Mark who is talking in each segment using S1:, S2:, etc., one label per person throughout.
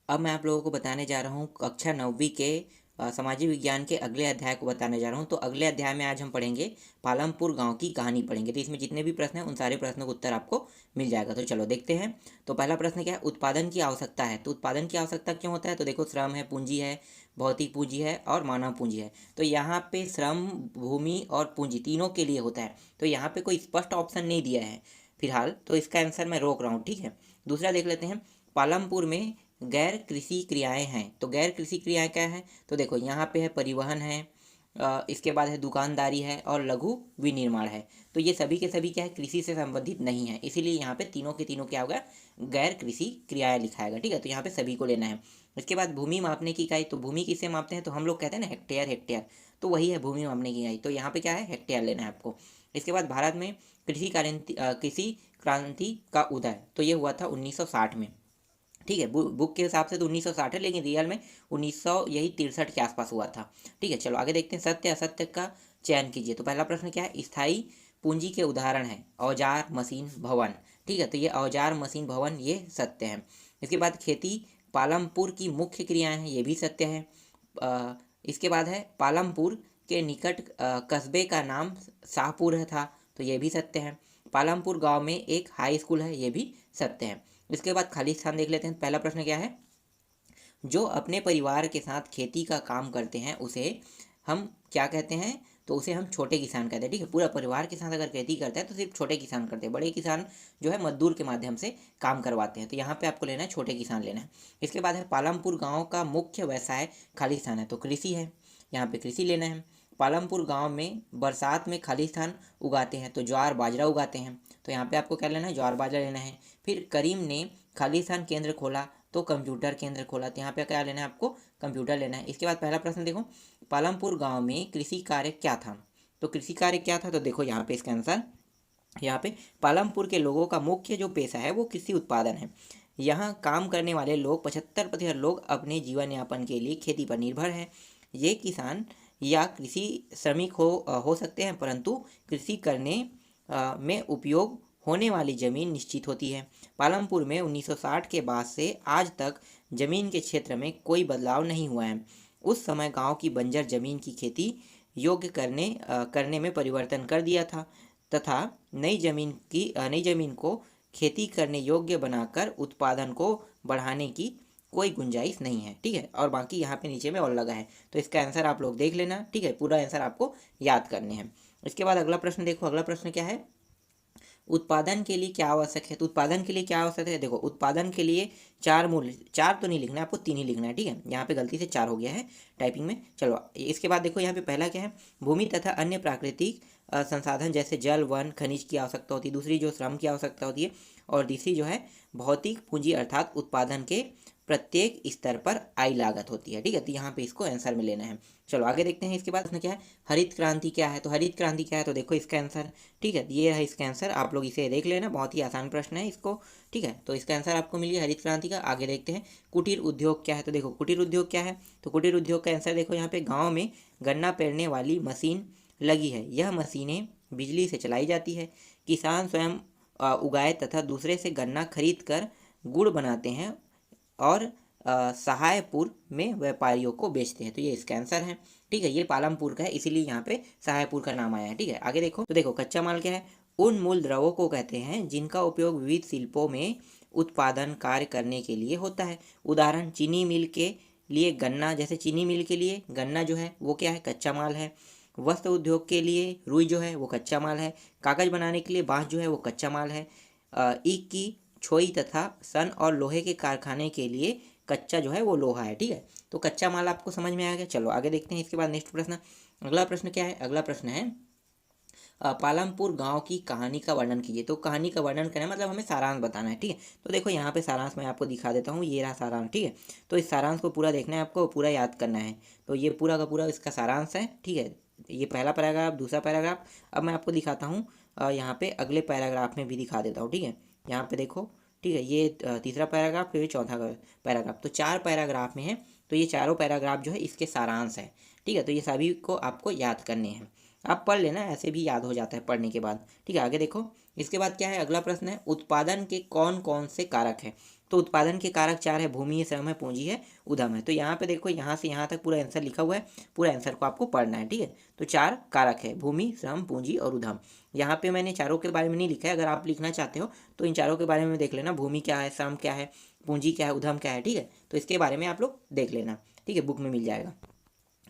S1: अब मैं आप लोगों को बताने जा रहा हूँ कक्षा 9वीं के सामाजिक विज्ञान के अगले अध्याय को बताने जा रहा हूँ। तो अगले अध्याय में आज हम पढ़ेंगे पालमपुर गांव की कहानी पढ़ेंगे। तो इसमें जितने भी प्रश्न हैं उन सारे प्रश्नों का उत्तर आपको मिल जाएगा। तो चलो देखते हैं। तो पहला प्रश्न क्या है, उत्पादन की आवश्यकता है। तो उत्पादन की आवश्यकता क्यों होता है, तो देखो श्रम है, पूंजी है, भौतिक पूंजी है और मानव पूंजी है। तो यहाँ पे श्रम, भूमि और पूंजी तीनों के लिए होता है। तो यहाँ पे कोई स्पष्ट ऑप्शन नहीं दिया है फिलहाल, तो इसका आंसर मैं रोक रहा हूँ। ठीक है, दूसरा देख लेते हैं। पालमपुर में गैर कृषि क्रियाएं हैं। तो गैर कृषि क्रियाएं क्या है, तो देखो यहाँ पे है परिवहन है, इसके बाद है दुकानदारी है और लघु विनिर्माण है। तो ये सभी के सभी क्या है, कृषि से संबंधित नहीं है, इसीलिए यहाँ पे तीनों के तीनों क्या होगा, गैर कृषि क्रियाएं लिखाएगा। ठीक है, तो यहाँ पे सभी को लेना है। इसके बाद भूमि मापने की इकाई, तो भूमि किससे मापते हैं, तो हम लोग कहते हैं ना हेक्टेयर, हेक्टेयर तो वही है भूमि मापने की इकाई। तो यहाँ पे क्या है, हेक्टेयर लेना है आपको। इसके बाद भारत में कृषि क्रांति का उदय तो ये हुआ था 1960 में। ठीक है, बुक के हिसाब से तो 1960 है, लेकिन रियल में 1900 यही 63 के आसपास हुआ था। ठीक है, चलो आगे देखते हैं। सत्य असत्य का चयन कीजिए। तो पहला प्रश्न क्या है, स्थायी पूंजी के उदाहरण है औजार, मशीन, भवन। ठीक है, तो ये औजार, मशीन, भवन ये सत्य है। इसके बाद खेती पालमपुर की मुख्य क्रियाएं हैं, ये भी सत्य है। इसके बाद है पालमपुर के निकट कस्बे का नाम शाहपुर था, तो ये भी सत्य है। पालमपुर गांव में एक हाई स्कूल है, ये भी सत्य है। इसके बाद खाली स्थान देख लेते हैं। पहला प्रश्न क्या है, जो अपने परिवार के साथ खेती का काम करते हैं उसे हम क्या कहते हैं, तो उसे हम छोटे किसान कहते हैं। ठीक है, पूरा परिवार के साथ अगर खेती करता है तो सिर्फ छोटे किसान करते हैं, बड़े किसान जो है मजदूर के माध्यम से काम करवाते हैं। तो यहाँ पे आपको लेना है छोटे किसान लेना है। इसके बाद है पालमपुर गाँव का मुख्य व्यवसाय खाली स्थान है, तो कृषि है, यहाँ पे कृषि लेना है। पालमपुर गांव में बरसात में खाली स्थान उगाते हैं, तो ज्वार बाजरा उगाते हैं, तो यहाँ पे आपको क्या लेना है, ज्वार बाजरा लेना है। फिर करीम ने खालिस्तान केंद्र खोला, तो कंप्यूटर केंद्र खोला, तो यहाँ पे क्या लेना है आपको, कंप्यूटर लेना है। इसके बाद पहला प्रश्न देखो, पालमपुर गांव में कृषि कार्य क्या था। तो कृषि कार्य क्या था, तो देखो यहाँ पे इसका आंसर, यहाँ पे पालमपुर के लोगों का मुख्य जो पेशा है वो कृषि उत्पादन है। यहाँ काम करने वाले लोग 75% लोग अपने जीवन यापन के लिए खेती पर निर्भर हैं। ये किसान या कृषि श्रमिक हो सकते हैं, परंतु कृषि करने में उपयोग होने वाली ज़मीन निश्चित होती है। पालमपुर में 1960 के बाद से आज तक ज़मीन के क्षेत्र में कोई बदलाव नहीं हुआ है। उस समय गांव की बंजर ज़मीन की खेती योग्य करने में परिवर्तन कर दिया था तथा नई ज़मीन को खेती करने योग्य बनाकर उत्पादन को बढ़ाने की कोई गुंजाइश नहीं है। ठीक है, और बाकी यहाँ पे नीचे में और लगा है, तो इसका आंसर आप लोग देख लेना। ठीक है, पूरा आंसर आपको याद करने हैं। इसके बाद अगला प्रश्न देखो, अगला प्रश्न क्या है, उत्पादन के लिए क्या आवश्यक है। तो उत्पादन के लिए क्या आवश्यक है, देखो उत्पादन के लिए चार मूल्य, चार तो नहीं लिखना है आपको, तीन ही लिखना है। ठीक है, यहाँ पे गलती से चार हो गया है टाइपिंग में। चलो इसके बाद देखो, यहाँ पे पहला क्या है, भूमि तथा अन्य प्राकृतिक संसाधन जैसे जल, वन, खनिज की आवश्यकता होती है। दूसरी जो श्रम की आवश्यकता होती है, और तीसरी जो है भौतिक पूंजी अर्थात उत्पादन के प्रत्येक स्तर पर आई लागत होती है। ठीक है, तो यहाँ पे इसको आंसर में लेना है। चलो आगे देखते हैं। इसके बाद इसमें क्या है, हरित क्रांति क्या है। तो हरित क्रांति क्या है, तो देखो इसका आंसर, ठीक है ये है इसका आंसर, आप लोग इसे देख लेना, बहुत ही आसान प्रश्न है इसको। ठीक है, तो इसका आंसर आपको मिल गया हरित क्रांति का। आगे देखते हैं, कुटीर उद्योग क्या है। तो देखो कुटीर उद्योग क्या है, तो कुटीर उद्योग का आंसर देखो, यहाँ पे गाँव में गन्ना पेरने वाली मशीन लगी है। यह मशीनें बिजली से चलाई जाती है। किसान स्वयं उगाए तथा दूसरे से गन्ना खरीद कर गुड़ बनाते हैं और सहायपुर में व्यापारियों को बेचते हैं। तो ये इसका आंसर है। ठीक है, ये पालमपुर का है, इसीलिए यहाँ पे सहायपुर का नाम आया है। ठीक है, आगे देखो, तो देखो कच्चा माल क्या है, उन मूल द्रव्यों को कहते हैं जिनका उपयोग विविध शिल्पों में उत्पादन कार्य करने के लिए होता है। उदाहरण, चीनी मिल के लिए गन्ना, जैसे चीनी मिल के लिए गन्ना जो है वो क्या है, कच्चा माल है। वस्त्र उद्योग के लिए रुई जो है वो कच्चा माल है। कागज बनाने के लिए बांस जो है वो कच्चा माल है। ईख की छोई तथा सन और लोहे के कारखाने के लिए कच्चा जो है वो लोहा है। ठीक है, तो कच्चा माल आपको समझ में आ गया। चलो आगे देखते हैं। इसके बाद नेक्स्ट प्रश्न, अगला प्रश्न क्या है, अगला प्रश्न है पालमपुर गांव की कहानी का वर्णन कीजिए। तो कहानी का वर्णन करना मतलब हमें सारांश बताना है। ठीक है, तो देखो यहाँ पे सारांश मैं आपको दिखा देता हूँ, ये रहा सारांश। ठीक है, तो इस सारांश को पूरा देखना है आपको, पूरा याद करना है। तो ये पूरा का पूरा इसका सारांश है। ठीक है, ये पहला पैराग्राफ, दूसरा पैराग्राफ। अब मैं आपको दिखाता हूँ यहाँ पे अगले पैराग्राफ में भी दिखा देता हूँ। ठीक है, यहाँ पे देखो, ठीक है ये तीसरा पैराग्राफ, फिर चौथा पैराग्राफ, तो चार पैराग्राफ में है। तो ये चारों पैराग्राफ जो है इसके सारांश है। ठीक है, तो ये सभी को आपको याद करने हैं, आप पढ़ लेना, ऐसे भी याद हो जाता है पढ़ने के बाद। ठीक है, आगे देखो। इसके बाद क्या है, अगला प्रश्न है, उत्पादन के कौन कौन से कारक हैं। तो उत्पादन के कारक 4 है, भूमि है, श्रम है, पूंजी है, उद्यम है। तो यहाँ पे देखो, यहाँ से यहाँ तक पूरा आंसर लिखा हुआ है, पूरा आंसर को आपको पढ़ना है, ठीक है। तो 4 कारक है, भूमि, श्रम, पूंजी और उद्यम। यहाँ पे मैंने चारों के बारे में नहीं लिखा है, अगर आप लिखना चाहते हो तो इन चारों के बारे में देख लेना, भूमि क्या है, श्रम क्या है, पूंजी क्या है, उद्यम क्या है, ठीक है। तो इसके बारे में आप लोग देख लेना, ठीक है, बुक में मिल जाएगा।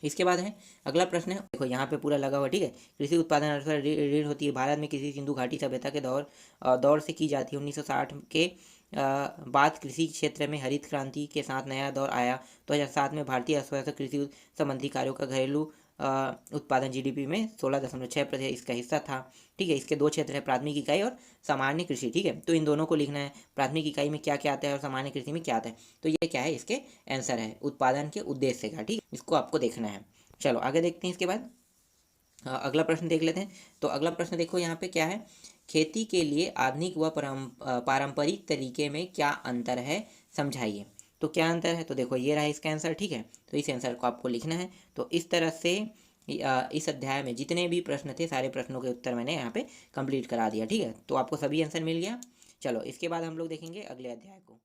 S1: इसके बाद है अगला प्रश्न है, देखो यहाँ पे पूरा लगा हुआ, ठीक है। कृषि उत्पादन अर्थव्यवस्था रीढ़ होती है भारत में किसी सिंधु घाटी सभ्यता के दौर से की जाती है। 1960 के बाद कृषि क्षेत्र में हरित क्रांति के साथ नया दौर आया। 2007 में भारतीय अर्थव्यवस्था कृषि संबंधी कार्यों का घरेलू उत्पादन जीडीपी में 16.6% इसका हिस्सा था, ठीक है। इसके दो क्षेत्र है, प्राथमिक इकाई और सामान्य कृषि, ठीक है। तो इन दोनों को लिखना है, प्राथमिक इकाई में क्या क्या आता है और सामान्य कृषि में क्या आता है। तो ये क्या है, इसके आंसर है उत्पादन के उद्देश्य का, ठीक है, इसको आपको देखना है। चलो आगे देखते हैं। इसके बाद अगला प्रश्न देख लेते हैं। तो अगला प्रश्न देखो यहाँ पे क्या है, खेती के लिए आधुनिक व पारंपरिक तरीके में क्या अंतर है, समझाइए। तो क्या अंतर है, तो देखो ये रहा इसका आंसर, ठीक है। तो इस आंसर को आपको लिखना है। तो इस तरह से इस अध्याय में जितने भी प्रश्न थे सारे प्रश्नों के उत्तर मैंने यहाँ पे कंप्लीट करा दिया, ठीक है। तो आपको सभी आंसर मिल गया। चलो इसके बाद हम लोग देखेंगे अगले अध्याय को।